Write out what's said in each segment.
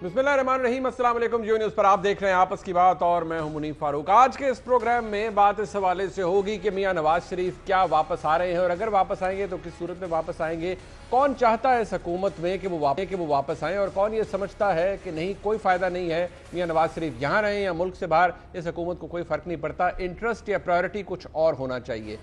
بسم اللہ الرحمن الرحیم، السلام علیکم۔ جیو نیوز پر آپ دیکھ رہے ہیں آپس کی بات اور میں ہوں منیف فاروق۔ آج کے اس پروگرام میں بات اس حوالے سے ہوگی کہ میاں نواز شریف کیا واپس آ رہے ہیں، اور اگر واپس آئیں گے تو کس صورت میں واپس آئیں گے، کون چاہتا ہے اس حکومت میں کہ وہ واپس آئیں، اور کون یہ سمجھتا ہے کہ نہیں کوئی فائدہ نہیں ہے میاں نواز شریف یہاں رہیں یا ملک سے باہر، اس حکومت کو کوئی فرق نہیں پڑتا، انٹرسٹ یا پرائیورٹی کچھ اور ہونا چاہیے۔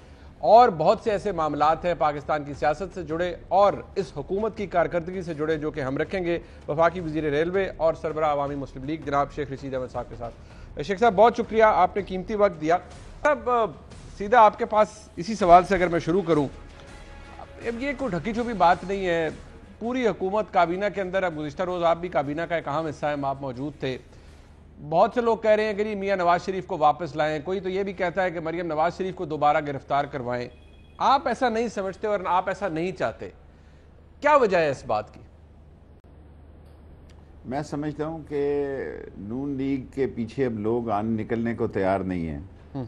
اور بہت سے ایسے معاملات ہیں پاکستان کی سیاست سے جڑے اور اس حکومت کی کارکردگی سے جڑے جو کہ ہم رکھیں گے وفاقی وزیر ریلوے اور سربراہ عوامی مسلم لیگ جناب شیخ رشید احمد صاحب کے ساتھ۔ شیخ صاحب بہت شکریہ، آپ نے قیمتی وقت دیا۔ اب سیدھا آپ کے پاس اسی سوال سے اگر میں شروع کروں، اب یہ کوئی ڈھکی چھپی بات نہیں ہے، پوری حکومت کابینہ کے اندر، اب گزشتہ روز آپ بھی کابینہ کا ایک اہم حصہ ہیں، آپ موجود تھے، بہت سے لوگ کہہ رہے ہیں کہ میاں نواز شریف کو واپس لائیں، کوئی تو یہ بھی کہتا ہے کہ مریم نواز شریف کو دوبارہ گرفتار کروائیں۔ آپ ایسا نہیں سمجھتے اور آپ ایسا نہیں چاہتے، کیا وجہ ہے اس بات کی؟ میں سمجھتا ہوں کہ نون لیگ کے پیچھے اب لوگ نکلنے کو تیار نہیں ہیں،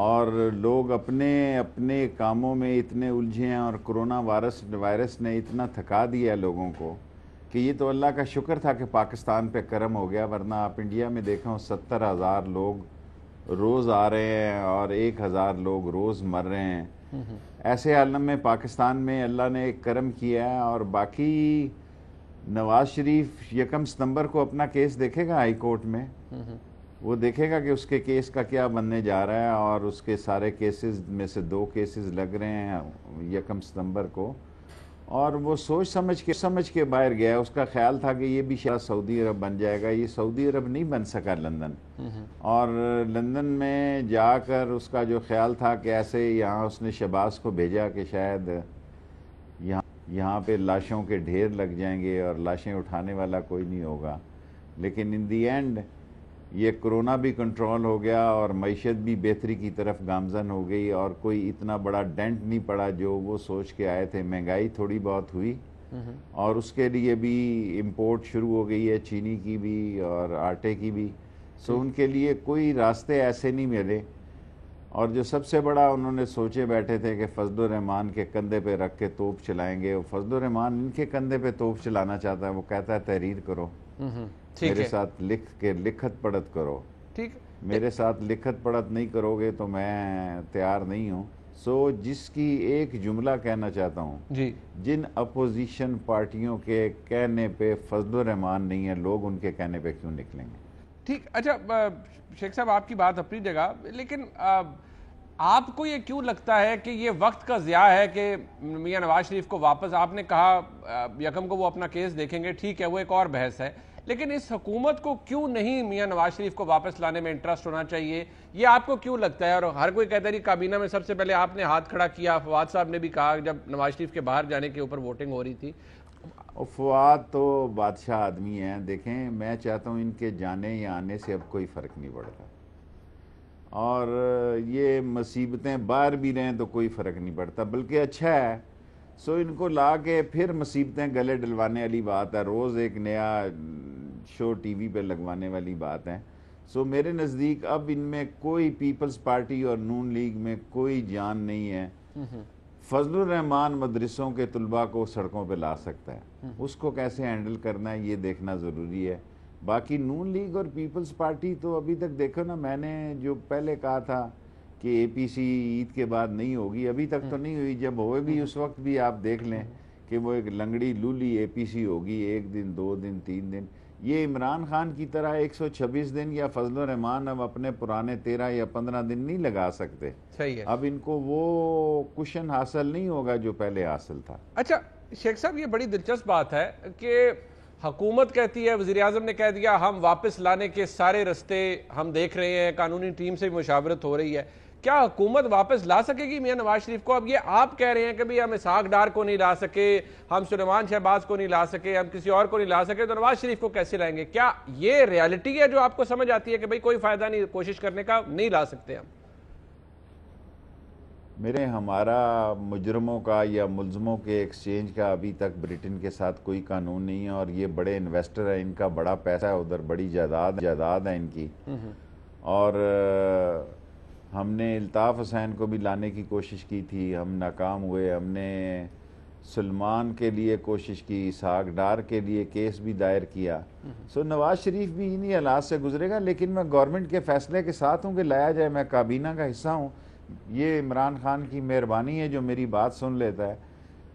اور لوگ اپنے کاموں میں اتنے الجھے ہیں، اور کرونا وائرس نے اتنا تھکا دیا لوگوں کو کہ یہ تو اللہ کا شکر تھا کہ پاکستان پہ کرم ہو گیا، ورنہ آپ انڈیا میں دیکھیں 70,000 لوگ روز آ رہے ہیں اور 1,000 لوگ روز مر رہے ہیں۔ ایسے عالم میں پاکستان میں اللہ نے ایک کرم کیا ہے، اور باقی نواز شریف 1 ستمبر کو اپنا کیس دیکھے گا ہائی کورٹ میں، وہ دیکھے گا کہ اس کے کیس کا کیا بننے جا رہا ہے، اور اس کے سارے کیسز میں سے 2 کیسز لگ رہے ہیں 1 ستمبر کو، اور وہ سوچ سمجھ کے باہر گیا۔ اس کا خیال تھا کہ یہ بھی شاید سعودی عرب بن جائے گا، یہ سعودی عرب نہیں بن سکا لندن، اور لندن میں جا کر اس کا جو خیال تھا کہ ایسے یہاں اس نے شہباز کو بھیجا کہ شاید یہاں پہ لاشوں کے ڈھیر لگ جائیں گے اور لاشیں اٹھانے والا کوئی نہیں ہوگا، لیکن ان دی اینڈ یہ کرونا بھی کنٹرول ہو گیا اور معیشت بھی بہتری کی طرف گامزن ہو گئی، اور کوئی اتنا بڑا ڈینٹ نہیں پڑا جو وہ سوچ کے آئے تھے۔ مہنگائی تھوڑی بہت ہوئی، اور اس کے لیے بھی امپورٹ شروع ہو گئی ہے، چینی کی بھی اور آٹے کی بھی، سو ان کے لیے کوئی راستے ایسے نہیں ملے۔ اور جو سب سے بڑا انہوں نے سوچے بیٹھے تھے کہ فضل الرحمان کے کندھے پہ رکھ کے توپ چلائیں گے، فضل الرحمان ان کے کندھے پہ توپ چلانا چاہتا ہے، وہ کہتا ہے تحریر کرو، میرے ساتھ لکھت پڑھت کرو، میرے ساتھ لکھت پڑھت نہیں کرو گے تو میں تیار نہیں ہوں۔ سو جس کی ایک جملہ کہنا چاہتا ہوں، جن اپوزیشن پارٹیوں کے کہنے پہ فضل الرحمان نہیں ہے، لوگ ان کے کہنے پہ کیوں نکلیں گے؟ ٹھیک، اچھا شیخ صاحب آپ کی بات اپنی جگہ، لیکن آپ کو یہ کیوں لگتا ہے کہ یہ وقت کا ضیاع ہے کہ میاں نواز شریف کو واپس، آپ نے کہا 1 کو وہ اپنا کیس دیکھیں گے، ٹھیک ہے وہ ایک اور بحث ہے، لیکن اس حکومت کو کیوں نہیں میاں نواز شریف کو واپس لانے میں انٹرسٹ ہونا چاہیے، یہ آپ کو کیوں لگتا ہے؟ اور ہر کوئی کہتا ہے کہ کابینہ میں سب سے پہلے آپ نے ہاتھ کھڑا کیا، فواد صاحب نے بھی کہا جب نواز شریف کے باہر جانے کے اوپر ووٹنگ ہو رہی تھی۔ فواد تو بادشاہ آدمی ہیں، دیکھیں میں چاہتا ہوں ان کے جانے یا آنے سے اب کوئی فرق نہیں پڑتا، اور یہ مصیبتیں باہر بھی رہیں تو کوئی فرق نہیں پڑتا، بلکہ اچھا ہے۔ سو ان کو لا کے پھر مصیبتیں گلے ڈلوانے والی بات ہے، روز ایک نیا شو ٹی وی پہ لگوانے والی بات ہے۔ سو میرے نزدیک اب ان میں کوئی پیپلز پارٹی اور نون لیگ میں کوئی جان نہیں ہے۔ فضل الرحمان مدرسوں کے طلباء کو سڑکوں پہ لا سکتا ہے، اس کو کیسے ہینڈل کرنا ہے یہ دیکھنا ضروری ہے۔ باقی نون لیگ اور پیپلز پارٹی تو ابھی تک دیکھو نا، میں نے جو پہلے کہا تھا کہ اے پی سی عید کے بعد نہیں ہوگی، ابھی تک تو نہیں ہوئی، جب ہوگی اس وقت بھی آپ دیکھ لیں کہ وہ ایک لنگڑی لولی اے پی سی ہوگی، 1 دن 2 دن 3 دن، یہ عمران خان کی طرح 126 دن یا فضل الرحمان اب اپنے پرانے 13 یا 15 دن نہیں لگا سکتے۔ اب ان کو وہ کشن حاصل نہیں ہوگا جو پہلے حاصل تھا۔ اچھا شیخ صاحب یہ بڑی دلچسپ بات ہے کہ حکومت کہتی ہے، وزیراعظم نے کہہ دیا ہم واپس لانے کے سارے رستے ہم دیکھ رہے ہیں، قانونی ٹیم سے بھی مشاورت ہو رہی ہے، کیا حکومت واپس لا سکے گی میاں نواز شریف کو؟ اب یہ آپ کہہ رہے ہیں کہ ہم اسحاق ڈار کو نہیں لا سکے، ہم سلیمان شہباز کو نہیں لا سکے، ہم کسی اور کو نہیں لا سکے، تو نواز شریف کو کیسے لائیں گے؟ کیا یہ ریالٹی ہے جو آپ کو سمجھ آتی ہے کہ کوئی فائدہ نہیں کوشش کرنے کا، نہیں لا سکتے ہم؟ ہمارا مجرموں کا یا ملزموں کے ایکسچینج کا ابھی تک برٹن کے ساتھ کوئی قانون نہیں ہے، اور یہ بڑے انویسٹر ہیں، ان کا بڑا پیسہ ہے ادھر، بڑی جائیداد ہے ان کی، اور ہم نے الطاف حسین کو بھی لانے کی کوشش کی تھی، ہم ناکام ہوئے، ہم نے سلمان کے لیے کوشش کی, اسحاق ڈار کے لیے کیس بھی دائر کیا. سو نواز شریف بھی انہی حالات سے گزرے گا, لیکن میں گورنمنٹ کے فیصلے کے ساتھ ہوں کہ لایا جائے. میں کابینہ کا حصہ ہوں. یہ عمران خان کی مہربانی ہے جو میری بات سن لیتا ہے,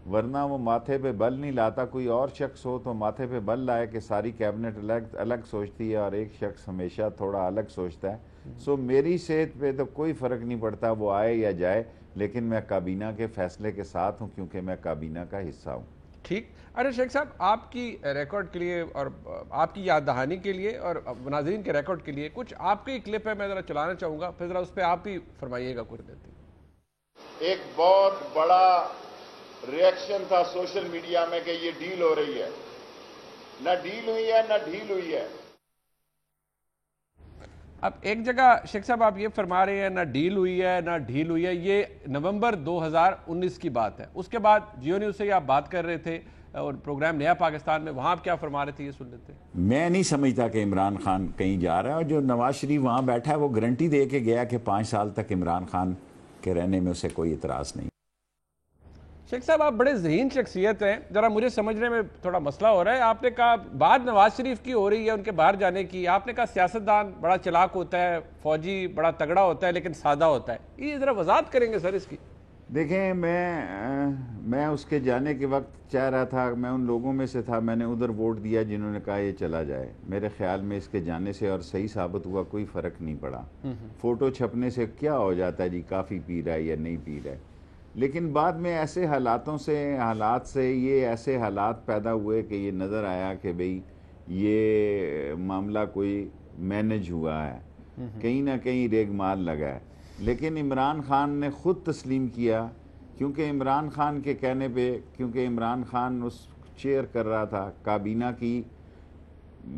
ورنہ وہ ماتھے پہ بل نہیں لاتا. کوئی اور شخص ہو تو ماتھے پہ بل لائے کہ ساری کیبنٹ الگ سوچتی ہے اور ایک شخص ہمیشہ تھوڑا الگ سوچتا ہے. سو میری صحت پہ تو کوئی فرق نہیں پڑتا وہ آئے یا جائے, لیکن میں کابینہ کے فیصلے کے ساتھ ہوں کیونکہ میں کابینہ کا حصہ ہوں. ٹھیک. ارے شیخ صاحب, آپ کی ریکارڈ کے لیے اور آپ کی یاد دہانی کے لیے اور ناظرین کے ریکارڈ کے لیے کچھ آپ کی کلپ ہے, میں ذرا چلانا چاہوں گا, پھر ذرا اس پہ آپ ہی فرمائیے گا کچھ دیتی. ایک بہت بڑا ریئیکشن تھا سوشل میڈیا میں کہ یہ ڈیل ہو رہی ہے. نہ ڈیل ہوئی ہے نہ ڈھیل ہوئی ہے. اب ایک جگہ شیخ صاحب آپ یہ فرما رہے ہیں نہ ڈیل ہوئی ہے نہ ڈھیل ہوئی ہے, یہ نومبر 2019 کی بات ہے. اس کے بعد جیو نیوز سے آپ بات کر رہے تھے اور پروگرام نیا پاکستان میں, وہاں آپ کیا فرما رہے تھے یہ سن لیتے. میں نہیں سمجھتا کہ عمران خان کہیں جا رہا ہے, اور جو نواز شریف وہاں بیٹھا ہے وہ گارنٹی دے کے گیا کہ 5 سال تک عمران خان کے رہنے میں اسے کوئی اعتراض نہیں. شیخ صاحب آپ بڑے ذہین شخصیت ہیں, ذرا مجھے سمجھنے میں تھوڑا مسئلہ ہو رہا ہے. آپ نے کہا بات نواز شریف کی ہو رہی ہے ان کے باہر جانے کی, آپ نے کہا سیاستدان بڑا چلاک ہوتا ہے, فوجی بڑا تگڑا ہوتا ہے لیکن سادہ ہوتا ہے. یہ ذرا وضاحت کریں گے سر اس کی. دیکھیں, میں اس کے جانے کے وقت چاہ رہا تھا, میں ان لوگوں میں سے تھا, میں نے ادھر ووٹ دیا جنہوں نے کہا یہ چلا جائے. میرے خیال میں اس کے جانے سے اور صحیح ثابت ہوا کوئی فرق نہیں پڑا. فوٹو چھپنے سے کیا ہو جاتا ہے جی, کافی پی رہا ہے یا نہیں پی رہا ہے. لیکن بعد میں ایسے حالات سے یہ ایسے حالات پیدا ہوئے کہ یہ نظر آیا کہ بھئی یہ معاملہ کوئی مینج ہوا ہے, کہیں نہ کہیں ریگ مال لگا ہے. لیکن عمران خان نے خود تسلیم کیا, کیونکہ عمران خان کے کہنے پہ, کیونکہ عمران خان اس چیئر کر رہا تھا کابینہ کی,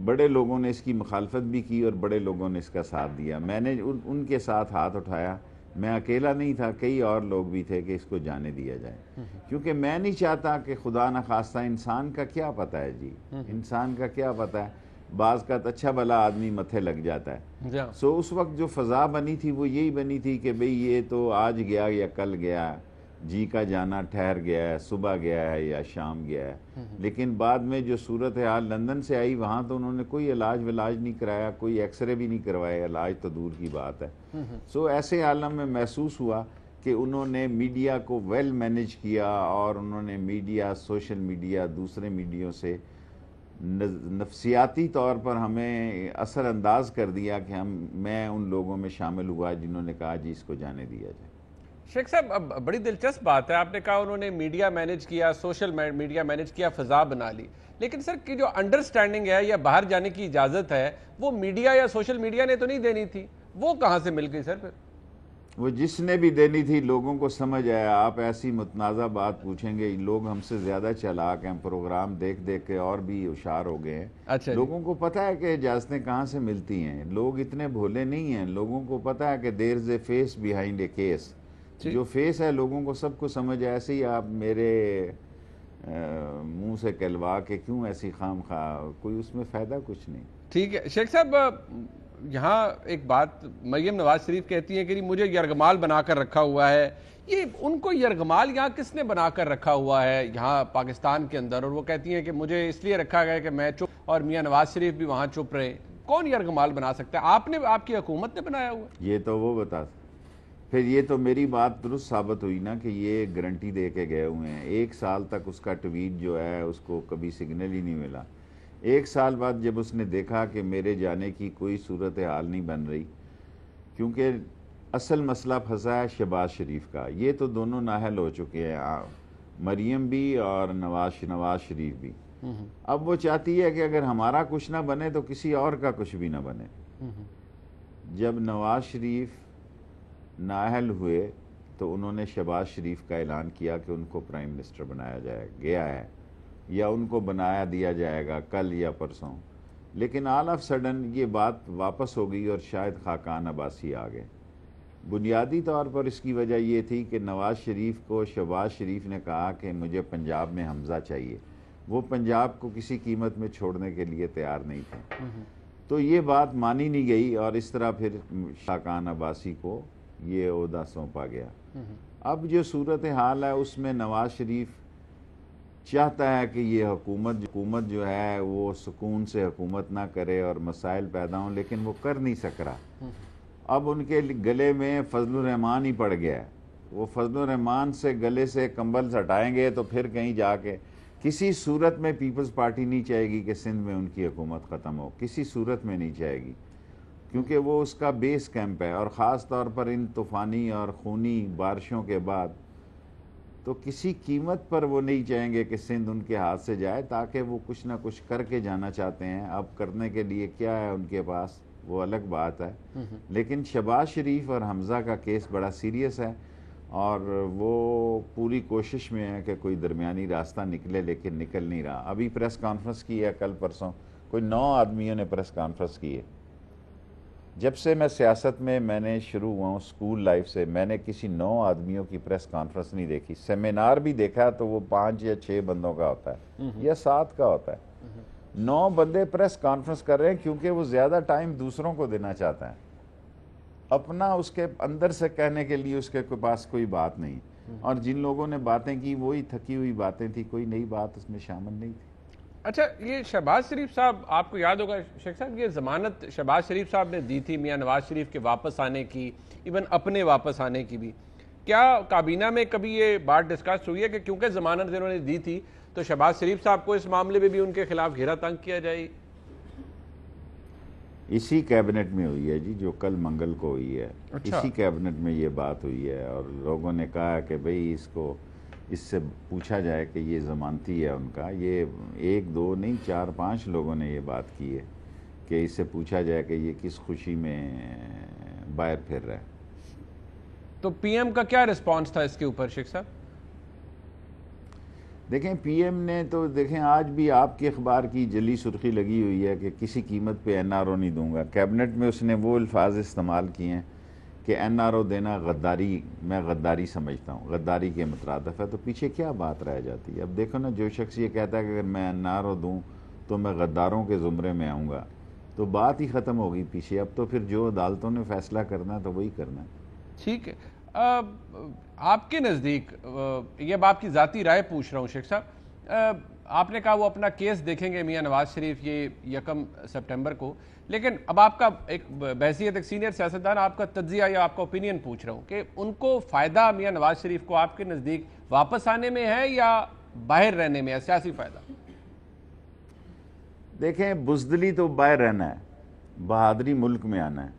بڑے لوگوں نے اس کی مخالفت بھی کی اور بڑے لوگوں نے اس کا ساتھ دیا. میں نے ان کے ساتھ ہاتھ اٹھایا. میں اکیلا نہیں تھا, کئی اور لوگ بھی تھے کہ اس کو جانے دیا جائے, کیونکہ میں نہیں چاہتا کہ خدا نخواستہ, انسان کا کیا پتہ ہے جی, انسان کا کیا پتہ ہے, بعض کا اچھا بھلا آدمی متھے لگ جاتا ہے. سو اس وقت جو فضا بنی تھی وہ یہی بنی تھی کہ بھئی یہ تو آج گیا یا کل گیا, جی کا جانا ٹھہر گیا ہے, صبح گیا ہے یا شام گیا ہے. لیکن بعد میں جو صورتحال لندن سے آئی, وہاں تو انہوں نے کوئی علاج نہیں کرایا, کوئی ایکس رے بھی نہیں کروایا, علاج تو دور کی بات ہے. سو ایسے عالم میں محسوس ہوا کہ انہوں نے میڈیا کو ویل مینیج کیا, اور انہوں نے میڈیا, سوشل میڈیا, دوسرے میڈیوں سے نفسیاتی طور پر ہمیں اثر انداز کر دیا کہ میں ان لوگوں میں شامل ہوا جنہوں نے کہا جی اس کو جانے دیا جائے. شیخ صاحب اب بڑی دلچسپ بات ہے, آپ نے کہا انہوں نے میڈیا مینیج کیا, سوشل میڈیا مینیج کیا, فضا بنا لی. لیکن سر کی جو انڈرسٹینڈنگ ہے یا باہر جانے کی اجازت ہے وہ میڈیا یا سوشل میڈیا نے تو نہیں دینی تھی, وہ کہاں سے مل گئی سر پھر؟ وہ جس نے بھی دینی تھی لوگوں کو سمجھ آیا. آپ ایسی متنازع بات پوچھیں گے, لوگ ہم سے زیادہ چلاک ہیں, پروگرام دیکھ کے اور بھی ہوشیار ہو گئے ہیں. اچھا, لوگوں کو پتہ ہے کہ اجازتیں کہاں سے ملتی ہیں. لوگ اتنے بھولے نہیں ہیں, لوگوں کو پتہ ہے کہ دیر از اے فیس بیہائنڈ اے کیس. جو فیس ہے لوگوں کو سب کو سمجھ ہے. ایسے ہی آپ میرے منہ سے کہلوا کے کیوں ایسی خام خواہ, کوئی اس میں فائدہ کچھ نہیں. ٹھیک ہے شیخ صاحب, یہاں ایک بات مریم نواز شریف کہتی ہیں کہ مجھے یرغمال بنا کر رکھا ہوا ہے. یہ ان کو یرغمال یہاں کس نے بنا کر رکھا ہوا ہے یہاں پاکستان کے اندر, اور وہ کہتی ہیں کہ مجھے اس لیے رکھا گیا کہ میں چپ, اور میاں نواز شریف بھی وہاں چپ رہے. کون یرغمال بنا سکتا ہے؟ آپ نے, آپ کی حکومت نے بنایا ہوا؟ یہ تو وہ بتا. پھر یہ تو میری بات درست ثابت ہوئی نا کہ یہ گارنٹی دے کے گئے ہوئے ہیں. 1 سال تک اس کا ٹویٹ جو ہے اس کو کبھی سگنل ہی نہیں ملا. 1 سال بعد جب اس نے دیکھا کہ میرے جانے کی کوئی صورتحال نہیں بن رہی, کیونکہ اصل مسئلہ پھنسا ہے شہباز شریف کا. یہ تو دونوں نااہل ہو چکے ہیں, مریم بھی اور نواز شریف بھی. اب وہ چاہتی ہے کہ اگر ہمارا کچھ نہ بنے تو کسی اور کا کچھ بھی نہ بنے. جب نواز شریف نااہل ہوئے تو انہوں نے شہباز شریف کا اعلان کیا کہ ان کو پرائم منسٹر بنایا گیا ہے, یا ان کو بنایا دیا جائے گا کل یا پرسوں. لیکن آل آف سڈن یہ بات واپس ہو گئی اور شاید خاقان عباسی آ گئے. بنیادی طور پر اس کی وجہ یہ تھی کہ نواز شریف کو شہباز شریف نے کہا کہ مجھے پنجاب میں حمزہ چاہیے. وہ پنجاب کو کسی قیمت میں چھوڑنے کے لیے تیار نہیں تھے. تو یہ بات مانی نہیں گئی اور اس طرح پھر خاقان عباسی کو یہ عہدہ سونپا گیا. اب جو صورتحال ہے اس میں نواز شریف چاہتا ہے کہ یہ حکومت جو ہے وہ سکون سے حکومت نہ کرے اور مسائل پیدا ہوں، لیکن وہ کر نہیں سک رہا۔ اب ان کے گلے میں فضل الرحمان ہی پڑ گیا ہے۔ وہ فضل الرحمان سے گلے سے کمبل ہٹائیں گے تو پھر کہیں جا کے کسی صورت میں پیپلز پارٹی نہیں چاہے گی کہ سندھ میں ان کی حکومت ختم ہو، کسی صورت میں نہیں چاہے گی، کیونکہ وہ اس کا بیس کیمپ ہے۔ اور خاص طور پر ان طوفانی اور خونی بارشوں کے بعد تو کسی قیمت پر وہ نہیں چاہیں گے کہ سندھ ان کے ہاتھ سے جائے، تاکہ وہ کچھ نہ کچھ کر کے جانا چاہتے ہیں۔ اب کرنے کے لیے کیا ہے ان کے پاس وہ الگ بات ہے، لیکن شہباز شریف اور حمزہ کا کیس بڑا سیریس ہے، اور وہ پوری کوشش میں ہے کہ کوئی درمیانی راستہ نکلے، لیکن نکل نہیں رہا۔ ابھی پریس کانفرنس کی ہے کل پرسوں، کوئی 9 آدمیوں نے پریس کانفرنس کی ہے۔ جب سے میں سیاست میں نے شروع ہوا ہوں اسکول لائف سے، میں نے کسی 9 آدمیوں کی پریس کانفرنس نہیں دیکھی۔ سیمینار بھی دیکھا تو وہ 5 یا 6 بندوں کا ہوتا ہے یا 7 کا ہوتا ہے۔ 9 بندے پریس کانفرنس کر رہے ہیں کیونکہ وہ زیادہ ٹائم دوسروں کو دینا چاہتا ہے، اپنا اس کے اندر سے کہنے کے لیے اس کے پاس کوئی بات نہیں۔ اور جن لوگوں نے باتیں کی وہی تھکی ہوئی باتیں تھی، کوئی نئی بات اس میں شامل نہیں تھی۔ اچھا، یہ شہباز شریف صاحب، آپ کو یاد ہوگا شیخ صاحب، یہ ضمانت شہباز شریف صاحب نے دی تھی میاں نواز شریف کے واپس آنے کی، ایون اپنے واپس آنے کی بھی۔ کیا کابینہ میں کبھی یہ بات ڈسکس ہوئی ہے کہ کیونکہ ضمانت انہوں نے دی تھی تو شہباز شریف صاحب کو اس معاملے میں بھی ان کے خلاف گھیرا تنگ کیا جائے؟ اسی کیبنٹ میں ہوئی ہے جی، جو کل منگل کو ہوئی ہے۔ اچھا۔ اسی کیبنٹ میں یہ بات ہوئی ہے، اور لوگوں نے کہا کہ بھئی اس سے پوچھا جائے کہ یہ ضمانتی ہے ان کا۔ یہ 1 2 نہیں 4 5 لوگوں نے یہ بات کی ہے کہ اس سے پوچھا جائے کہ یہ کس خوشی میں باہر پھر رہا ہے۔ تو پی ایم کا کیا رسپانس تھا اس کے اوپر شیخ صاحب؟ دیکھیں پی ایم نے تو دیکھیں آج بھی آپ کے اخبار کی جلی سرخی لگی ہوئی ہے کہ کسی قیمت پہ این آر او نہیں دوں گا۔ کیبنٹ میں اس نے وہ الفاظ استعمال کیے ہیں کہ این آر او دینا غداری، میں غداری سمجھتا ہوں، غداری کے مترادف ہے۔ تو پیچھے کیا بات رہ جاتی ہے؟ اب دیکھو نا، جو شخص یہ کہتا ہے کہ اگر میں این آر او دوں تو میں غداروں کے زمرے میں آؤں گا، تو بات ہی ختم ہوگی پیچھے۔ اب تو پھر جو عدالتوں نے فیصلہ کرنا ہے تو وہی کرنا ہے۔ ٹھیک ہے، آپ کے نزدیک، یہ اب آپ کی ذاتی رائے پوچھ رہا ہوں شیخ صاحب، آپ نے کہا وہ اپنا کیس دیکھیں گے میاں نواز شریف یہ 1 سپٹمبر کو، لیکن اب آپ کا ایک بحیثیت ایک سینئر سیاستدان آپ کا تجزیہ یا آپ کا اوپینین پوچھ رہا ہوں کہ ان کو فائدہ میاں نواز شریف کو آپ کے نزدیک واپس آنے میں ہے یا باہر رہنے میں ہے، سیاسی فائدہ؟ دیکھیں، بزدلی تو باہر رہنا ہے، بہادری ملک میں آنا ہے۔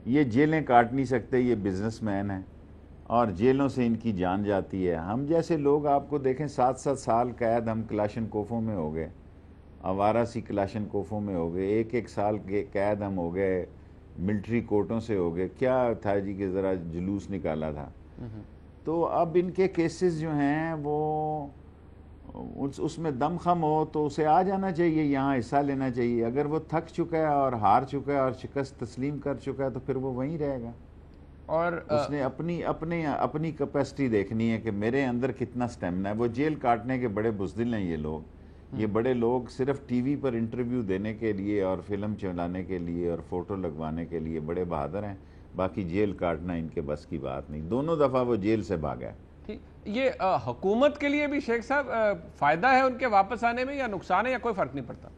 یہ جیلیں کاٹ نہیں سکتے، یہ بزنس مین ہیں اور جیلوں سے ان کی جان جاتی ہے۔ ہم جیسے لوگ آپ کو دیکھیں 7 سال قید ہم کلاشن کوفوں میں ہو گئے، آوارہ سی کلاشن کوفوں میں ہو گئے، 1 سال کے قید ہم ہو گئے ملٹری کورٹوں سے ہو گئے۔ کیا تھا جی کہ ذرا جلوس نکالا تھا۔ تو اب ان کے کیسز جو ہیں وہ اس میں دم خم ہو تو اسے آ جانا چاہیے، یہاں حصہ لینا چاہیے۔ اگر وہ تھک چکا ہے اور ہار چکا ہے اور شکست تسلیم کر چکا ہے تو پھر وہ وہیں رہے گا۔ اور اس نے اپنی کیپیسٹی دیکھنی ہے کہ میرے اندر کتنا سٹیمنا ہے۔ وہ جیل کاٹنے کے بڑے بزدل ہیں یہ لوگ۔ یہ بڑے لوگ صرف ٹی وی پر انٹرویو دینے کے لیے اور فلم چلانے کے لیے اور فوٹو لگوانے کے لیے بڑے بہادر ہیں، باقی جیل کاٹنا ان کے بس کی بات نہیں۔ 2 دفعہ وہ جیل سے بھاگا ہے۔ یہ حکومت کے لیے بھی شیخ صاحب فائدہ ہے ان کے واپس آنے میں یا نقصان ہے یا کوئی فرق نہیں پڑتا؟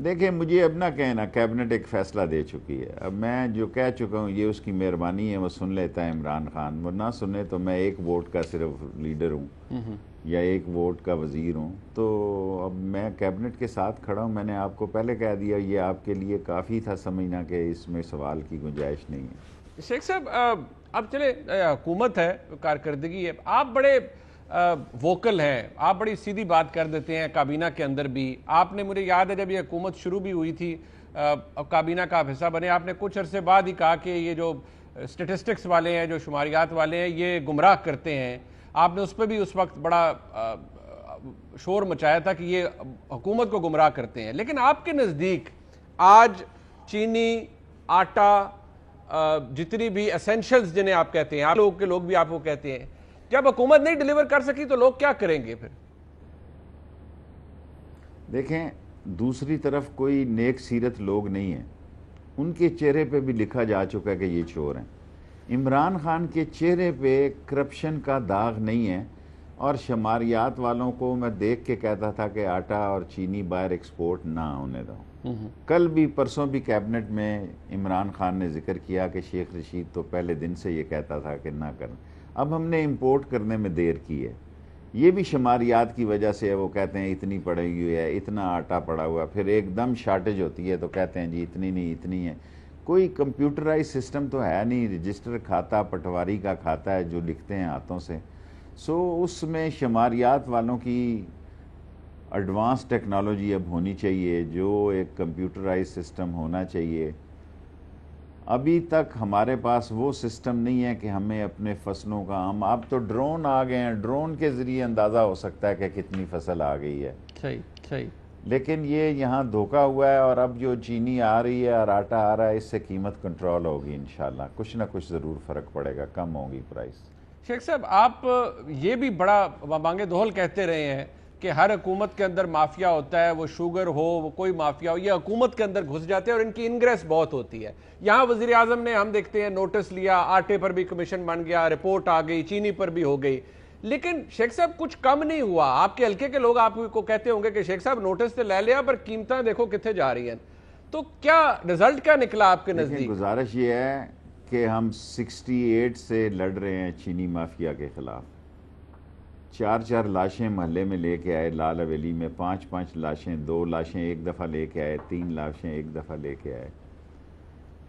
دیکھیں، مجھے اب نہ کہنا، کیبنٹ ایک فیصلہ دے چکی ہے۔ اب میں جو کہہ چکا ہوں یہ اس کی مہربانی ہے، وہ سن لیتا ہے عمران خان، وہ نہ سنے تو میں 1 ووٹ کا صرف لیڈر ہوں یا 1 ووٹ کا وزیر ہوں۔ تو اب میں کیبنٹ کے ساتھ کھڑا ہوں۔ میں نے آپ کو پہلے کہہ دیا، یہ آپ کے لیے کافی تھا سمجھنا کہ اس میں سوال کی گنجائش نہیں ہے۔ شیخ صاحب، اب چلے حکومت ہے، کارکردگی ہے، آپ بڑے ووکل ہیں، آپ بڑی سیدھی بات کر دیتے ہیں کابینہ کے اندر بھی۔ آپ نے، مجھے یاد ہے جب یہ حکومت شروع بھی ہوئی تھی، کابینہ کا آپ حصہ بنے، آپ نے کچھ عرصے بعد ہی کہا کہ یہ جو اسٹیٹسٹکس والے ہیں، جو شماریات والے ہیں، یہ گمراہ کرتے ہیں۔ آپ نے اس پہ بھی اس وقت بڑا شور مچایا تھا کہ یہ حکومت کو گمراہ کرتے ہیں۔ لیکن آپ کے نزدیک آج چینی، آٹا، جتنی بھی اسینشلز جنہیں آپ کہتے ہیں، آپ لوگ کے لوگ بھی آپ کو کہتے ہیں، جب حکومت نہیں ڈیلیور کر سکی تو لوگ کیا کریں گے پھر؟ دیکھیں، دوسری طرف کوئی نیک سیرت لوگ نہیں ہیں، ان کے چہرے پہ بھی لکھا جا چکا ہے کہ یہ چور ہیں۔ عمران خان کے چہرے پہ کرپشن کا داغ نہیں ہے، اور شماریات والوں کو میں دیکھ کے کہتا تھا کہ آٹا اور چینی باہر ایکسپورٹ نہ ہونے دو. کل بھی پرسوں بھی کیبنٹ میں عمران خان نے ذکر کیا کہ شیخ رشید تو پہلے دن سے یہ کہتا تھا کہ نہ کریں. اب ہم نے امپورٹ کرنے میں دیر کی ہے. یہ بھی شماریات کی وجہ سے ہے. وہ کہتے ہیں اتنی پڑی ہوئی ہے, اتنا آٹا پڑا ہوا, پھر ایک دم شارٹیج ہوتی ہے تو کہتے ہیں جی اتنی نہیں اتنی ہے. کوئی کمپیوٹرائز سسٹم تو ہے نہیں. رجسٹر کھاتا پٹواری کا کھاتا ہے جو لکھتے ہیں ہاتھوں سے. سو اس میں شماریات والوں کی ایڈوانس ٹیکنالوجی اب ہونی چاہیے, جو ایک کمپیوٹرائز سسٹم ہونا چاہیے. ابھی تک ہمارے پاس وہ سسٹم نہیں ہے کہ ہمیں اپنے فصلوں کا اب تو ڈرون آ گئے ہیں, ڈرون کے ذریعے اندازہ ہو سکتا ہے کہ کتنی فصل آ گئی ہے. صحیح. لیکن یہ یہاں دھوکہ ہوا ہے, اور اب جو چینی آ رہی ہے اور آٹا آ رہا ہے, اس سے قیمت کنٹرول ہوگی انشاءاللہ. کچھ نہ کچھ ضرور فرق پڑے گا, کم ہوگی پرائس. شیخ صاحب, آپ یہ بھی بڑا بانگے دہل کہتے رہے ہیں کہ ہر حکومت کے اندر مافیا ہوتا ہے, وہ شوگر ہو وہ کوئی مافیا ہو, یہ حکومت کے اندر گھس جاتے ہیں اور ان کی انگریس بہت ہوتی ہے. یہاں وزیر اعظم نے ہم دیکھتے ہیں نوٹس لیا, آٹے پر بھی کمیشن بن گیا, رپورٹ آ گئی, چینی پر بھی ہو گئی. لیکن شیخ صاحب کچھ کم نہیں ہوا. آپ کے حلقے کے لوگ آپ کو کہتے ہوں گے کہ شیخ صاحب نوٹس تو لے لیا پر قیمتیں دیکھو کتنے جا رہی ہیں. تو کیا رزلٹ کیا نکلا آپ کے نزدیک؟ گزارش یہ ہے کہ ہم 68 سے لڑ رہے ہیں چینی مافیا کے خلاف. 4 لاشیں محلے میں لے کے آئے, لال حویلی میں 5 لاشیں, 2 لاشیں ایک دفعہ لے کے آئے, 3 لاشیں ایک دفعہ لے کے آئے.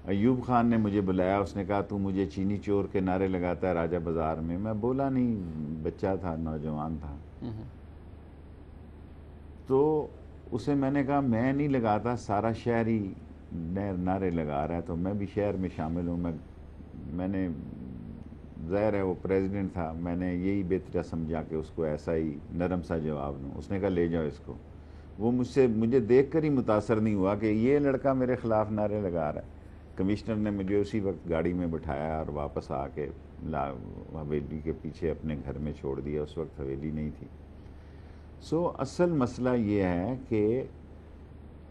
ایوب خان نے مجھے بلایا, اس نے کہا تو مجھے چینی چور کے نعرے لگاتا ہے راجہ بازار میں. میں بولا نہیں, بچہ تھا, نوجوان تھا. تو اسے میں نے کہا میں نہیں لگاتا, سارا شہر ہی نعرے لگا رہا ہے, تو میں بھی شہر میں شامل ہوں. میں نے ظاہر ہے وہ پریزیڈنٹ تھا, میں نے یہی بہتر سمجھا کہ اس کو ایسا ہی نرم سا جواب دوں. اس نے کہا لے جاؤ اس کو. وہ مجھے دیکھ کر ہی متاثر نہیں ہوا کہ یہ لڑکا میرے خلاف نعرے لگا رہا ہے. کمشنر نے مجھے اسی وقت گاڑی میں بٹھایا اور واپس آ کے حویلی کے پیچھے اپنے گھر میں چھوڑ دیا. اس وقت حویلی نہیں تھی. سو اصل مسئلہ یہ ہے کہ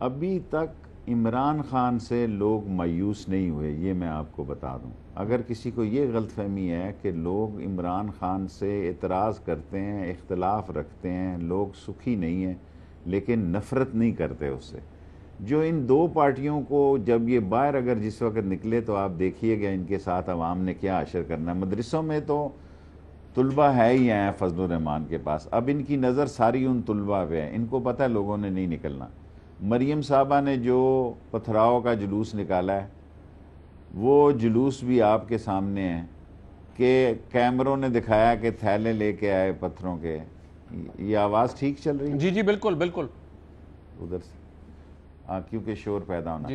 ابھی تک عمران خان سے لوگ مایوس نہیں ہوئے, یہ میں آپ کو بتا دوں. اگر کسی کو یہ غلط فہمی ہے کہ لوگ عمران خان سے اعتراض کرتے ہیں, اختلاف رکھتے ہیں, لوگ سکھی نہیں ہیں لیکن نفرت نہیں کرتے اس سے, جو ان 2 پارٹیوں کو جب یہ باہر اگر جس وقت نکلے تو آپ دیکھیے گا ان کے ساتھ عوام نے کیا حشر کرنا ہے. مدرسوں میں تو طلبہ ہے ہی ہیں فضل الرحمان کے پاس. اب ان کی نظر ساری ان طلبہ پہ ہے, ان کو پتہ ہے لوگوں نے نہیں نکلنا. مریم صاحبہ نے جو پتھراؤ کا جلوس نکالا ہے, وہ جلوس بھی آپ کے سامنے ہے کہ کیمروں نے دکھایا کہ تھیلے لے کے آئے پتھروں کے. یہ آواز ٹھیک چل رہی ہے؟ جی بالکل ادھر سے کیونکہ شور پیدا ہونا.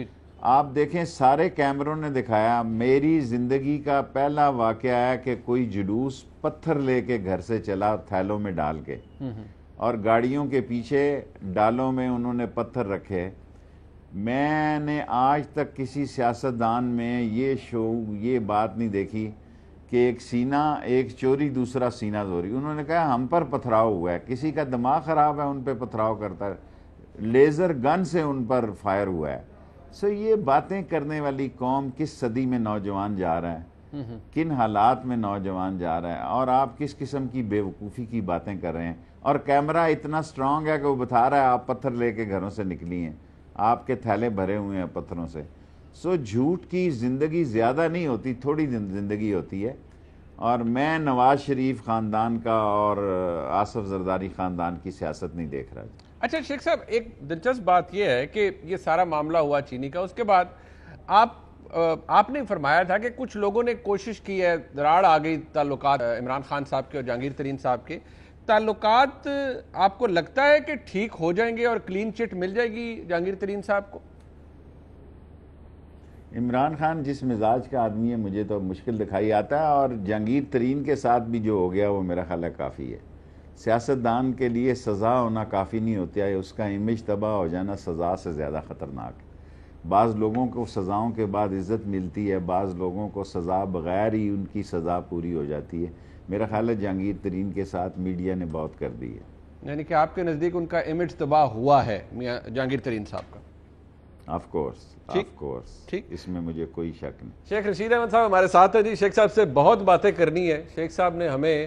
آپ دیکھیں سارے کیمروں نے دکھایا. میری زندگی کا پہلا واقعہ ہے کہ کوئی جلوس پتھر لے کے گھر سے چلا تھیلوں میں ڈال کے, اور گاڑیوں کے پیچھے ڈالوں میں انہوں نے پتھر رکھے. میں نے آج تک کسی سیاستدان میں یہ بات نہیں دیکھی کہ ایک سینہ ایک چوری دوسرا سینہ زوری. انہوں نے کہا ہم پر پتھراؤ ہوا ہے, کسی کا دماغ خراب ہے ان پہ پتھراؤ کرتا ہے, لیزر گن سے ان پر فائر ہوا ہے. سو یہ باتیں کرنے والی قوم کس صدی میں نوجوان جا رہا ہے, کن حالات میں نوجوان جا رہا ہے, اور آپ کس قسم کی بے وقوفی کی باتیں کر رہے ہیں. اور کیمرہ اتنا سٹرونگ ہے کہ وہ بتا رہا ہے آپ پتھر لے کے گھروں سے نکلی ہیں, آپ کے تھیلے بھرے ہوئے ہیں پتھروں سے. سو جھوٹ کی زندگی زیادہ نہیں ہوتی, تھوڑی زندگی ہوتی ہے. اور میں نواز شریف خاندان کا اور آصف زرداری خاندان کی سیاست نہیں دیکھ رہا. اچھا شیخ صاحب, ایک دلچسپ بات یہ ہے کہ یہ سارا معاملہ ہوا چینی کا, اس کے بعد آپ نے فرمایا تھا کہ کچھ لوگوں نے کوشش کی ہے, دراڑ آ گئی تعلقات عمران خان صاحب کے اور جہانگیر ترین صاحب کے تعلقات. آپ کو لگتا ہے کہ ٹھیک ہو جائیں گے اور کلین چٹ مل جائے گی جہانگیر ترین صاحب کو؟ عمران خان جس مزاج کا آدمی ہے مجھے تو مشکل دکھائی آتا ہے, اور جہانگیر ترین کے ساتھ بھی جو ہو گیا وہ میرا خیال ہے کافی ہے. سیاستدان کے لیے سزا ہونا کافی نہیں ہوتا ہے, اس کا امیج تباہ ہو جانا سزا سے زیادہ خطرناک ہے. بعض لوگوں کو سزاؤں کے بعد عزت ملتی ہے, بعض لوگوں کو سزا بغیر ہی ان کی سزا پوری ہو جاتی ہے. میرا خیال ہے جہانگیر ترین کے ساتھ میڈیا نے بہت کر دی ہے. یعنی کہ آپ کے نزدیک ان کا امیج تباہ ہوا ہے جہانگیر ترین صاحب کا؟ آف کورس, اس میں مجھے کوئی شک نہیں. شیخ رشید احمد صاحب ہمارے ساتھ ہیں. جی شیخ صاحب سے بہت باتیں کرنی ہے. شیخ صاحب نے ہمیں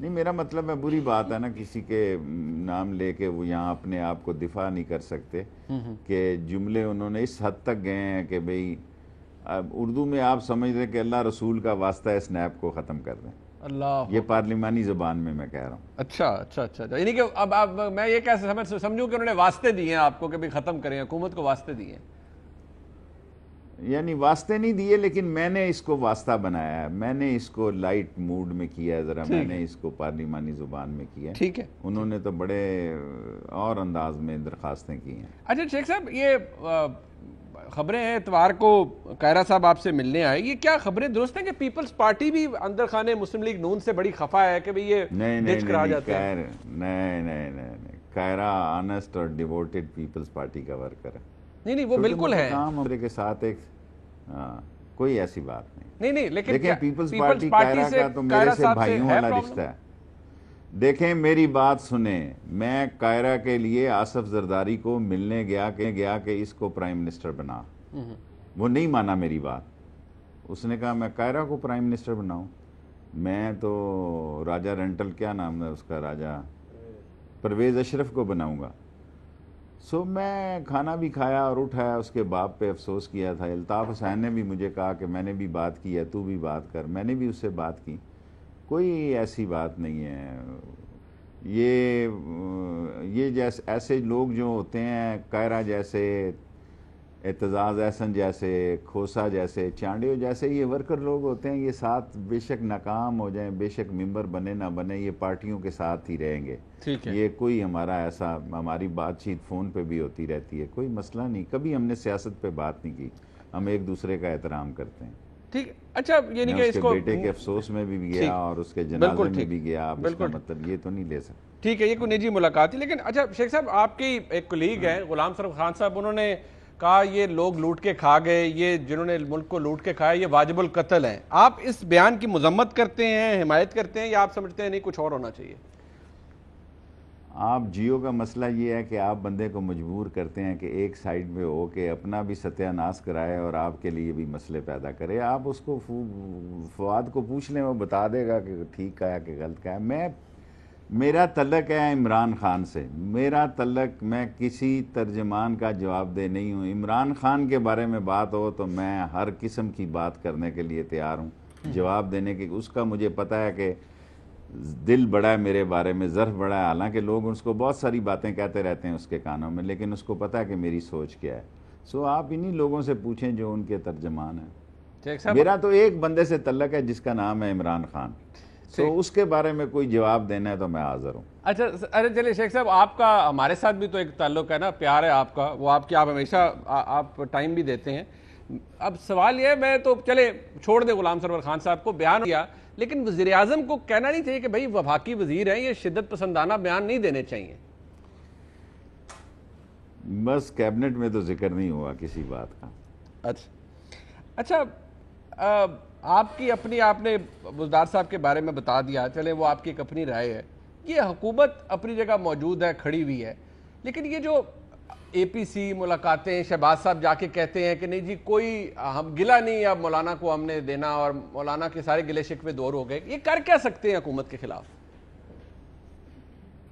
نہیں، میرا مطلب ہے بری بات ہے نا کسی کے نام لے کے وہ یہاں اپنے آپ کو دفاع نہیں کر سکتے کہ جملے انہوں نے اس حد تک گئے ہیں کہ بھئی اب اردو میں آپ سمجھ رہے کہ اللہ رسول کا واسطہ ہے، سنیپ کو ختم کر دیں. اللہ، یہ پارلیمانی زبان میں کہہ رہا ہوں. اچھا اچھا اچھا، یعنی کہ اب میں یہ کیسے سمجھوں کہ انہوں نے واسطے دیے ہیں آپ کو کہ بھی ختم کریں، حکومت کو واسطے دیے ہیں؟ یعنی واسطے نہیں دیے، لیکن میں نے اس کو واسطہ بنایا ہے، میں نے اس کو لائٹ موڈ میں کیا ہے ذرا، میں نے اس کو پارلیمانی زبان میں کیا ہے. ٹھیک ہے، انہوں نے تو بڑے اور انداز میں درخواستیں کی ہیں. اچھا شیخ صاحب، یہ خبریں ہیں اتوار کو قاہرہ صاحب آپ سے ملنے آئے، یہ کیا خبریں درست ہیں کہ پیپلز پارٹی بھی اندر خانے مسلم لیگ نون سے بڑی خفا ہے کہ یہ ڈچ کرا جاتے ہیں؟ نہیں، قاہرہ آنسٹ اور ڈیووٹڈ پیپلز پارٹی کا ورکر ہے. نہیں وہ بالکل ہے، کام کے ساتھ ایک کوئی ایسی بات نہیں، لیکن دیکھیں پیپلز پارٹی قاہرہ کا تو میرے سے بھائیوں والا رشتہ ہے. دیکھیں میری بات سنیں، میں قاہرہ کے لیے آصف زرداری کو ملنے گیا کہ اس کو پرائم منسٹر بنا. وہ نہیں مانا میری بات. اس نے کہا میں قاہرہ کو پرائم منسٹر بناؤں؟ میں تو راجہ رینٹل، کیا نام ہے اس کا، راجہ پرویز اشرف کو بناؤں گا. میں کھانا بھی کھایا اور اٹھایا، اس کے باپ پہ افسوس کیا تھا. الطاف حسین نے بھی مجھے کہا کہ میں نے بھی بات کی ہے، تو بھی بات کر. میں نے بھی اس سے بات کی. کوئی ایسی بات نہیں ہے. یہ جیسے ایسے لوگ جو ہوتے ہیں قاہرہ جیسے، اعتزاز احسن جیسے، کھوسا جیسے، چانڈیو جیسے، یہ ورکر لوگ ہوتے ہیں. یہ ساتھ بے شک ناکام ہو جائیں، بے شک ممبر بنے نہ بنے، یہ پارٹیوں کے ساتھ ہی رہیں گے. یہ کوئی ہماری بات چیت فون پہ بھی ہوتی رہتی ہے، کوئی مسئلہ نہیں. کبھی ہم نے سیاست پہ بات نہیں کی. ہم ایک دوسرے کا احترام کرتے ہیں. ٹھیک، اچھا یعنی کہ اس کو بیٹے کے افسوس میں بھی گیا اور اس کے جنازے میں بھی گیا. آپ اس کا مطلب یہ تو نہیں لے سکتے. ٹھیک ہے، یہ کوئی نجی ملاقات تھی. لیکن اچھا شیخ صاحب، آپ کی ایک کولیگ ہیں غلام سرور خان صاحب، انہوں نے کہا یہ لوگ لوٹ کے کھا گئے، یہ جنہوں نے ملک کو لوٹ کے کھایا یہ واجب القتل ہیں. آپ اس بیان کی مذمت کرتے ہیں، حمایت کرتے ہیں، یا آپ سمجھتے ہیں نہیں کچھ اور ہونا چاہیے؟ آپ جیو کا مسئلہ یہ ہے کہ آپ بندے کو مجبور کرتے ہیں کہ ایک سائیڈ پہ ہو کے اپنا بھی ستیہ ناش کرائے اور آپ کے لیے بھی مسئلے پیدا کرے. آپ اس کو فواد کو پوچھ لیں، وہ بتا دے گا کہ ٹھیک کہا کہ غلط کہا. میرا تعلق ہے عمران خان سے. میرا تعلق، میں کسی ترجمان کا جواب دہ نہیں ہوں. عمران خان کے بارے میں بات ہو تو میں ہر قسم کی بات کرنے کے لیے تیار ہوں، جواب دینے کے. اس کا مجھے پتہ ہے کہ دل بڑا ہے میرے بارے میں، ظرف بڑا ہے. حالانکہ لوگ اس کو بہت ساری باتیں کہتے رہتے ہیں اس کے کانوں میں، لیکن اس کو پتہ ہے کہ میری سوچ کیا ہے. آپ انہی لوگوں سے پوچھیں جو ان کے ترجمان ہیں. میرا تو ایک بندے سے تعلق ہے جس کا نام ہے عمران خان. اس کے بارے میں کوئی جواب دینا ہے تو میں حاضر ہوں. اچھا، ارے چلے شیخ صاحب، آپ کا ہمارے ساتھ بھی تو ایک تعلق ہے نا، پیار ہے آپ کا، وہ آپ ہمیشہ آپ ٹائم بھی دیتے ہیں. اب سوال یہ ہے، میں تو چلے چھوڑ دے غلام سرور خان صاحب کو، بیان کیا، لیکن وزیر اعظم کو کہنا نہیں چاہیے کہ بھائی وفاقی وزیر ہیں، یہ شدت پسندانہ بیان نہیں دینے چاہیے؟ بس کیبنٹ میں تو ذکر نہیں ہوا کسی بات کا. اچھا، آپ کی اپنی، آپ نے بزدار صاحب کے بارے میں بتا دیا، چلے وہ آپ کی ایک اپنی رائے ہے. یہ حکومت اپنی جگہ موجود ہے، کھڑی ہوئی ہے، لیکن یہ جو اے پی سی ملاقاتیں، شہباز صاحب جا کے کہتے ہیں کہ نہیں جی کوئی ہم گلہ نہیں اب مولانا کو ہم نے دینا، اور مولانا کے سارے گلے شکوے دور ہو گئے. یہ کر کیا سکتے ہیں حکومت کے خلاف؟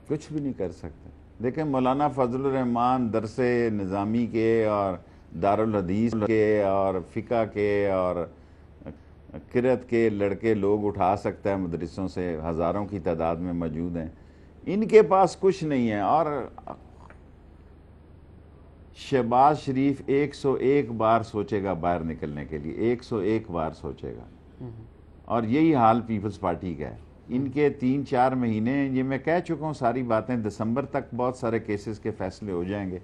کچھ بھی نہیں کر سکتے. دیکھیں مولانا فضل الرحمان درس نظامی کے اور دارالحدیث کے اور فقہ کے اور قرأت کے لڑکے لوگ اٹھا سکتا ہے مدرسوں سے، ہزاروں کی تعداد میں موجود ہیں. ان کے پاس کچھ نہیں ہے. اور شہباز شریف 101 بار سوچے گا باہر نکلنے کے لیے، 101 بار سوچے گا. اور یہی حال پیپلز پارٹی کا ہے. ان کے 3-4 مہینے، یہ میں کہہ چکا ہوں ساری باتیں، دسمبر تک بہت سارے کیسز کے فیصلے ہو جائیں گے.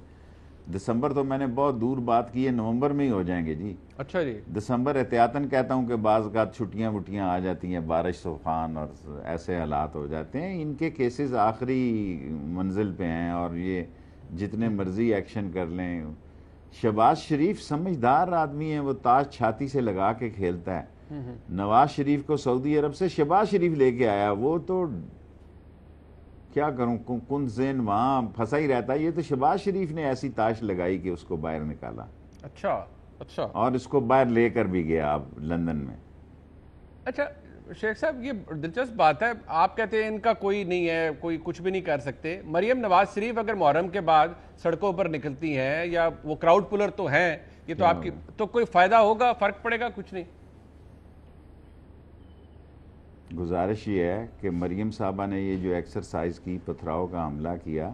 دسمبر تو میں نے بہت دور بات کی ہے، نومبر میں ہی ہو جائیں گے جی. اچھا جی. دسمبر احتیاطاً کہتا ہوں کہ بعض اوقات چھٹیاں وٹیاں آ جاتی ہیں، بارش طوفان اور ایسے حالات ہو جاتے ہیں. ان کے کیسز آخری منزل پہ ہیں اور یہ جتنے مرضی ایکشن کر لیں. شہباز شریف سمجھدار آدمی ہے، وہ تاج چھاتی سے لگا کے کھیلتا ہے. نواز شریف کو سعودی عرب سے شہباز شریف لے کے آیا، وہ تو کیا کروں، کن ذہن وہاں پھنسا ہی رہتا ہے. یہ تو شہباز شریف نے ایسی تاش لگائی کہ اس کو باہر نکالا. اچھا. اور اس کو باہر لے کر بھی گیا اب لندن میں. اچھا شیخ صاحب یہ دلچسپ بات ہے، آپ کہتے ہیں ان کا کوئی نہیں ہے، کوئی کچھ بھی نہیں کر سکتے. مریم نواز شریف اگر محرم کے بعد سڑکوں پر نکلتی ہیں یا وہ کراؤڈ پولر تو ہیں، یہ تو آپ کی تو کوئی فائدہ ہوگا، فرق پڑے گا؟ کچھ نہیں. گزارش یہ ہے کہ مریم صاحبہ نے یہ جو ایکسرسائز کی، پتھراؤ کا حملہ کیا،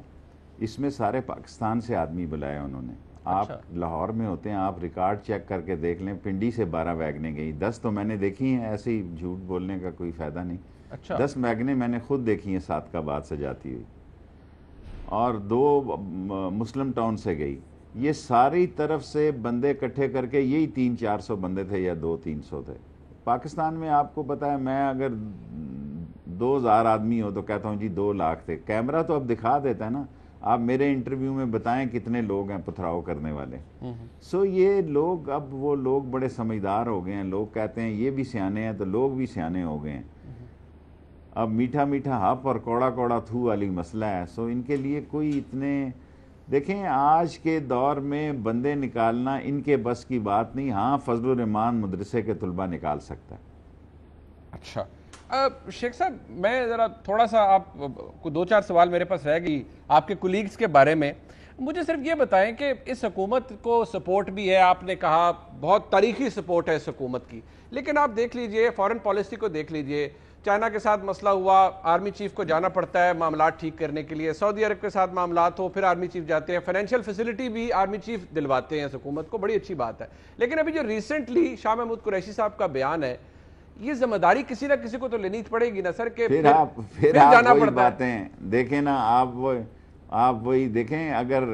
اس میں سارے پاکستان سے آدمی بلائے انہوں نے. آپ لاہور میں ہوتے ہیں، آپ ریکارڈ چیک کر کے دیکھ لیں، پنڈی سے 12 ویگنیں گئی، 10 تو میں نے دیکھی ہیں، ایسے ہی جھوٹ بولنے کا کوئی فائدہ نہیں. 10 ویگنیں میں نے خود دیکھی ہیں صادقآباد سے جاتی ہوئی، اور 2 مسلم ٹاؤن سے گئی. یہ ساری طرف سے بندے اکٹھے کر کے، یہی 300-400 بندے تھے یا 200-300 تھے. پاکستان میں آپ کو پتا ہے، میں اگر 2000 آدمی ہو تو کہتا ہوں جی 2 لاکھ تھے. کیمرہ تو اب دکھا دیتا ہے نا. آپ میرے انٹرویو میں بتائیں کتنے لوگ ہیں پتھراؤ کرنے والے. سو یہ لوگ، اب وہ لوگ بڑے سمجھدار ہو گئے ہیں. لوگ کہتے ہیں یہ بھی سیانے ہیں، تو لوگ بھی سیانے ہو گئے ہیں. اب میٹھا میٹھا ہپ اور کوڑا کوڑا تھو والی مسئلہ ہے. سو ان کے لیے کوئی اتنے، دیکھیں آج کے دور میں بندے نکالنا ان کے بس کی بات نہیں. ہاں فضل الرحمان مدرسے کے طلبہ نکال سکتا ہے. اچھا شیخ صاحب، میں ذرا تھوڑا سا، آپ کو 2-4 سوال میرے پاس رہ گئی آپ کے کولیگز کے بارے میں. مجھے صرف یہ بتائیں کہ اس حکومت کو سپورٹ بھی ہے، آپ نے کہا بہت تاریخی سپورٹ ہے اس حکومت کی، لیکن آپ دیکھ لیجئے فارن پالیسی کو دیکھ لیجئے. چائنا کے ساتھ مسئلہ ہوا، آرمی چیف کو جانا پڑتا ہے معاملات ٹھیک کرنے کے لیے. سعودی عرب کے ساتھ معاملات ہو، پھر آرمی چیف جاتے ہیں. فائنینشیل فیسلٹی بھی آرمی چیف دلواتے ہیں اس حکومت کو، بڑی اچھی بات ہے. لیکن ابھی جو ریسنٹلی شاہ محمود قریشی صاحب کا بیان ہے، یہ ذمہ داری کسی نہ کسی کو تو لینی پڑے گی نا سر، کہ پھر آپ وہی باتیں دیکھیں نا. آپ وہی دیکھیں، اگر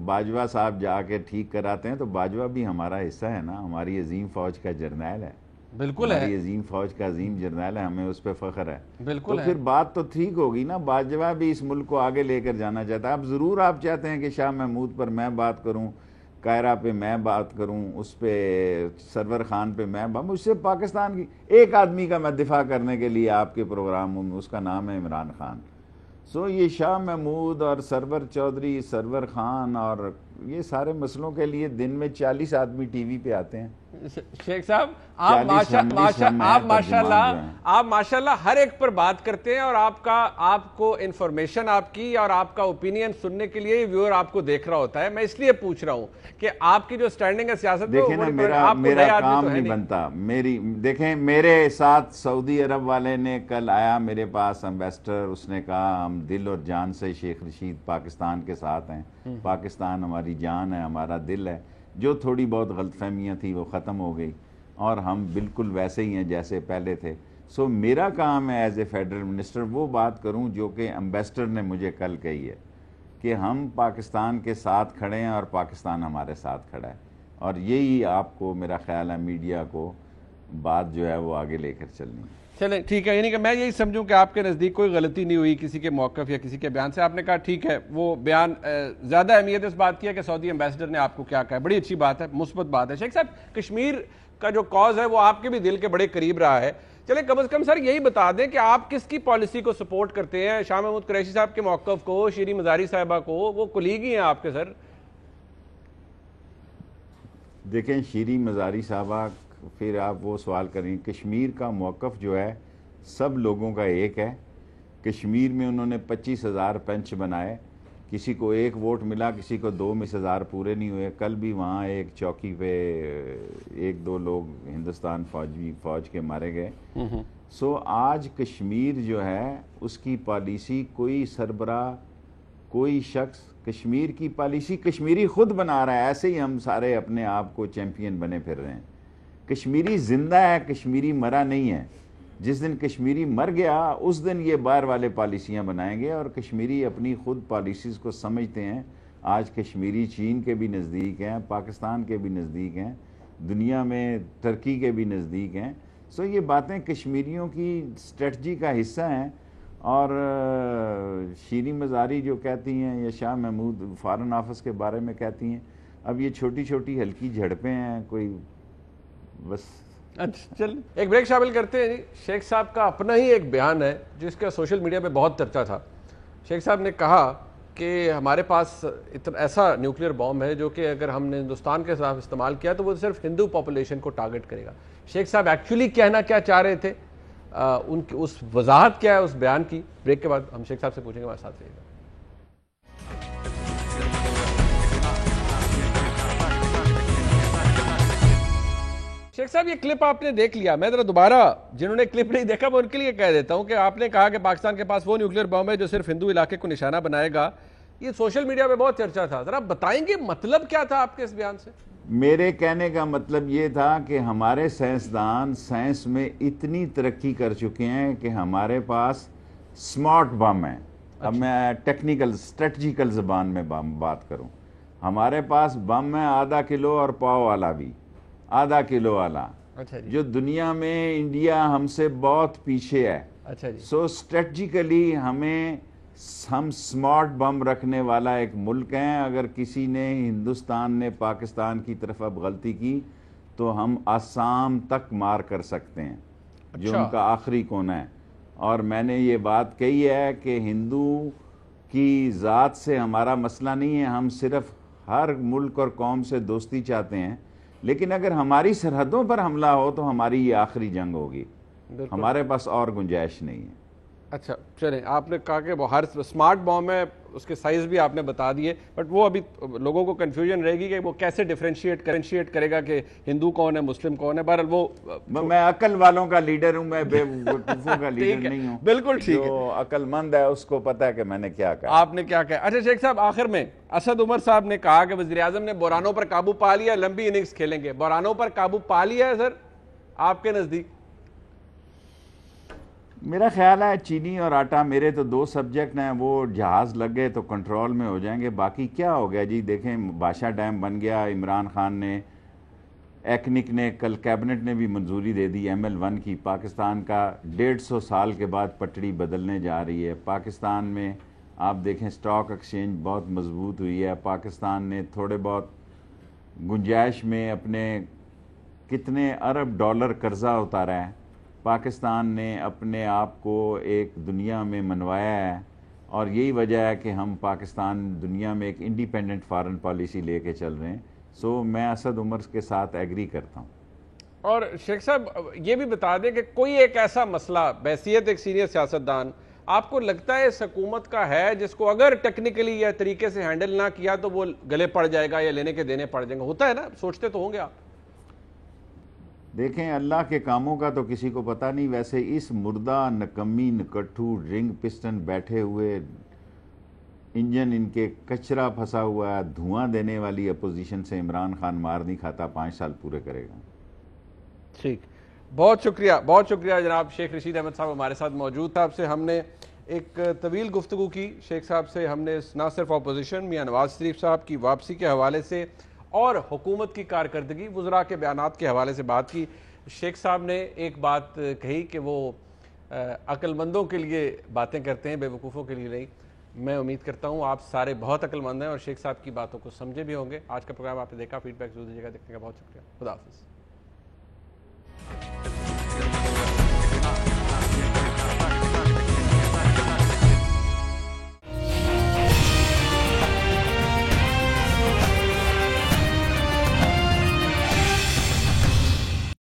باجوہ صاحب جا کے ٹھیک کراتے ہیں تو باجوہ بھی ہمارا حصہ ہے نا، ہماری عظیم فوج کا جرنیل ہے. بالکل ہے، ہماری عظیم فوج کا عظیم جرنیل ہے، ہمیں اس پہ فخر ہے. بالکل. تو پھر بات تو ٹھیک ہوگی نا. باجوہ بھی اس ملک کو آگے لے کر جانا چاہتا ہے. اب ضرور آپ چاہتے ہیں کہ شاہ محمود پر میں بات کروں، قاہرہ پہ میں بات کروں، اس پہ سرور خان پہ میں بات، مجھ سے پاکستان کی ایک آدمی کا میں دفاع کرنے کے لیے آپ کے پروگراموں میں، اس کا نام ہے عمران خان. سو یہ شاہ محمود اور سرور چودھری، سرور خان اور یہ سارے مسئلوں کے لیے دن میں 40 آدمی ٹی وی پہ آتے ہیں. شیخ صاحب آپ ماشاءاللہ ہر ایک پر بات کرتے ہیں، اور آپ کو انفارمیشن آپ کی اور آپ کا اوپینین سننے کے لیے ویور آپ کو دیکھ رہا ہوتا ہے. میں اس لیے پوچھ رہا ہوں کہ آپ کی جو سٹینڈنگ ہے سیاست، دیکھیں نا میرا کام نہیں بنتا. دیکھیں میرے ساتھ سعودی عرب والے نے کل آیا میرے پاس ایمبیسڈر، اس نے کہا ہم دل اور جان سے شیخ رشید پاکستان کے ساتھ ہیں، پاکستان ہماری جان ہے، ہمارا دل ہے. جو تھوڑی بہت غلط فہمیاں تھی وہ ختم ہو گئی، اور ہم بالکل ویسے ہی ہیں جیسے پہلے تھے. سو میرا کام ہے ایز اے فیڈرل منسٹر وہ بات کروں جو کہ ایمبیسڈر نے مجھے کل کہی ہے، کہ ہم پاکستان کے ساتھ کھڑے ہیں اور پاکستان ہمارے ساتھ کھڑا ہے. اور یہی آپ کو میرا خیال ہے میڈیا کو بات جو ہے وہ آگے لے کر چلنی ہے. چلیں ٹھیک ہے، یعنی کہ میں یہی سمجھوں کہ آپ کے نزدیک کوئی غلطی نہیں ہوئی کسی کے موقف یا کسی کے بیان سے. آپ نے کہا ٹھیک ہے، وہ بیان زیادہ اہمیت اس بات کی ہے کہ سعودی ایمبیسڈر نے آپ کو کیا کہا ہے. بڑی اچھی بات ہے، مثبت بات ہے. شیخ صاحب، کشمیر کا جو کاز ہے وہ آپ کے بھی دل کے بڑے قریب رہا ہے. چلیں کم از کم سر یہی بتا دیں کہ آپ کس کی پالیسی کو سپورٹ کرتے ہیں؟ شاہ محمود قریشی صاحب کے موقف کو، شیریں مزاری صاحبہ کو؟ وہ کلیگ ہی ہیں آپ کے سر. دیکھیں شیریں مزاری صاحبہ، پھر آپ وہ سوال کریں. کشمیر کا موقف جو ہے سب لوگوں کا ایک ہے. کشمیر میں انہوں نے 25,000 بینچ بنائے، کسی کو 1 ووٹ ملا، کسی کو 2 میں 1000 پورے نہیں ہوئے. کل بھی وہاں ایک چوکی پہ 1-2 لوگ ہندوستان فوج کے مارے گئے. سو آج کشمیر جو ہے اس کی پالیسی کوئی سربراہ، کوئی شخص کشمیر کی پالیسی کشمیری خود بنا رہا ہے. ایسے ہی ہم سارے اپنے آپ کو چیمپئن بنے پھر رہے ہیں. کشمیری زندہ ہے، کشمیری مرا نہیں ہے. جس دن کشمیری مر گیا اس دن یہ باہر والے پالیسیاں بنائیں گے، اور کشمیری اپنی خود پالیسیز کو سمجھتے ہیں. آج کشمیری چین کے بھی نزدیک ہیں، پاکستان کے بھی نزدیک ہیں، دنیا میں ترکی کے بھی نزدیک ہیں. سو یہ باتیں کشمیریوں کی اسٹریٹجی کا حصہ ہیں. اور شیریں مزاری جو کہتی ہیں یا شاہ محمود فارن آفس کے بارے میں کہتی ہیں، اب یہ چھوٹی چھوٹی ہلکی جھڑپیں ہیں، کوئی بس. اچھا چل ایک بریک شامل کرتے ہیں. شیخ صاحب کا اپنا ہی ایک بیان ہے جس کا سوشل میڈیا پہ بہت چرچا تھا. شیخ صاحب نے کہا کہ ہمارے پاس ایسا نیوکلیئر بام ہے جو کہ اگر ہم نے ہندوستان کے خلاف استعمال کیا تو وہ صرف ہندو پاپولیشن کو ٹارگٹ کرے گا. شیخ صاحب ایکچولی کہنا کیا چاہ رہے تھے ان کی اس وضاحت کیا ہے اس بیان کی؟ بریک کے بعد ہم شیخ صاحب سے پوچھیں گے، ہمارے ساتھ رہیے گا۔ شیخ صاحب یہ کلپ آپ نے دیکھ لیا، میں ذرا دوبارہ جنہوں نے کلپ نہیں دیکھا میں ان کے لیے کہہ دیتا ہوں کہ آپ نے کہا کہ پاکستان کے پاس وہ نیوکلیر بم ہے جو صرف ہندو علاقے کو نشانہ بنائے گا، یہ سوشل میڈیا پہ بہت چرچا تھا، ذرا بتائیں گے مطلب کیا تھا آپ کے اس بیان سے؟ میرے کہنے کا مطلب یہ تھا کہ ہمارے سائنسدان سائنس میں اتنی ترقی کر چکے ہیں کہ ہمارے پاس سمارٹ بم ہیں۔ اب میں ٹیکنیکل اسٹریٹجیکل زبان میں بات کروں، ہمارے پاس بم ہے ½ کلو اور پاؤ والا بھی، ½ کلو والا، جو دنیا میں انڈیا ہم سے بہت پیچھے ہے۔ سو اسٹریٹجیکلی ہم سمارٹ بم رکھنے والا ایک ملک ہیں۔ اگر کسی نے ہندوستان نے پاکستان کی طرف اب غلطی کی تو ہم آسام تک مار کر سکتے ہیں، جو ان کا آخری کونا ہے۔ اور میں نے یہ بات کہی ہے کہ ہندو کی ذات سے ہمارا مسئلہ نہیں ہے، ہم صرف ہر ملک اور قوم سے دوستی چاہتے ہیں، لیکن اگر ہماری سرحدوں پر حملہ ہو تو ہماری یہ آخری جنگ ہوگی، ہمارے پاس اور گنجائش نہیں ہے۔ اچھا چلیں، آپ نے کہا کہ وہ ہر سمارٹ بام ہے، اس کے سائز بھی آپ نے بتا دیے، بٹ وہ ابھی لوگوں کو کنفیوژن رہے گی کہ وہ کیسے ڈیفرینشیٹ کرے گا کہ ہندو کون ہے مسلم کون ہے۔ بہرحال وہ میں عقل والوں کا لیڈر ہوں، میں بے وقوفوں کا لیڈر نہیں ہوں۔ بالکل ٹھیک ہے، جو عقل مند ہے اس کو پتہ ہے کہ میں نے کیا کہا، آپ نے کیا کہا۔ اچھا شیخ صاحب، آخر میں اسد عمر صاحب نے کہا کہ وزیراعظم نے بحرانوں پر قابو پا لیا، لمبی اننگز کھیلیں گے، بحرانوں پر قابو پا لیا ہے سر آپ کے نزدیک؟ میرا خیال ہے چینی اور آٹا میرے تو 2 سبجیکٹ ہیں، وہ جہاز لگ گئے تو کنٹرول میں ہو جائیں گے، باقی کیا ہو گیا جی؟ دیکھیں بادشاہ ڈیم بن گیا، عمران خان نے، ایکنک نے، کل کیبنٹ نے بھی منظوری دے دی ML1 کی، پاکستان کا 150 سال کے بعد پٹڑی بدلنے جا رہی ہے۔ پاکستان میں آپ دیکھیں سٹاک ایکسچینج بہت مضبوط ہوئی ہے، پاکستان نے تھوڑے بہت گنجائش میں اپنے کتنے ارب ڈالر قرضہ اتارا ہے، پاکستان نے اپنے آپ کو ایک دنیا میں منوایا ہے، اور یہی وجہ ہے کہ ہم پاکستان دنیا میں ایک انڈیپینڈنٹ فارن پالیسی لے کے چل رہے ہیں۔ سو میں اسد عمر کے ساتھ ایگری کرتا ہوں۔ اور شیخ صاحب یہ بھی بتا دیں کہ کوئی ایک ایسا مسئلہ بحیثیت ایک سینئر سیاستدان آپ کو لگتا ہے اس حکومت کا ہے جس کو اگر ٹیکنیکلی یا طریقے سے ہینڈل نہ کیا تو وہ گلے پڑ جائے گا یا لینے کے دینے پڑ جائیں گے؟ ہوتا ہے نا، سوچتے تو ہوں گے آپ۔ دیکھیں اللہ کے کاموں کا تو کسی کو پتہ نہیں، ویسے اس مردہ نکمی نکٹھو رنگ پسٹن بیٹھے ہوئے انجن ان کے کچرا پھنسا ہوا ہے، دھواں دینے والی اپوزیشن سے عمران خان مار نہیں کھاتا، 5 سال پورے کرے گا۔ ٹھیک، بہت شکریہ جناب شیخ رشید احمد صاحب ہمارے ساتھ موجود تھا۔ آپ سے ہم نے ایک طویل گفتگو کی، شیخ صاحب سے ہم نے نہ صرف اپوزیشن میاں نواز شریف صاحب کی واپسی کے حوالے سے اور حکومت کی کارکردگی، وزراء کے بیانات کے حوالے سے بات کی۔ شیخ صاحب نے ایک بات کہی کہ وہ عقل مندوں کے لیے باتیں کرتے ہیں، بے وقوفوں کے لیے نہیں۔ میں امید کرتا ہوں آپ سارے بہت عقل مند ہیں اور شیخ صاحب کی باتوں کو سمجھے بھی ہوں گے۔ آج کا پروگرام آپ نے دیکھا، فیڈ بیک ضرور دیجیے گا، دیکھنے کا بہت شکریہ، خدا حافظ۔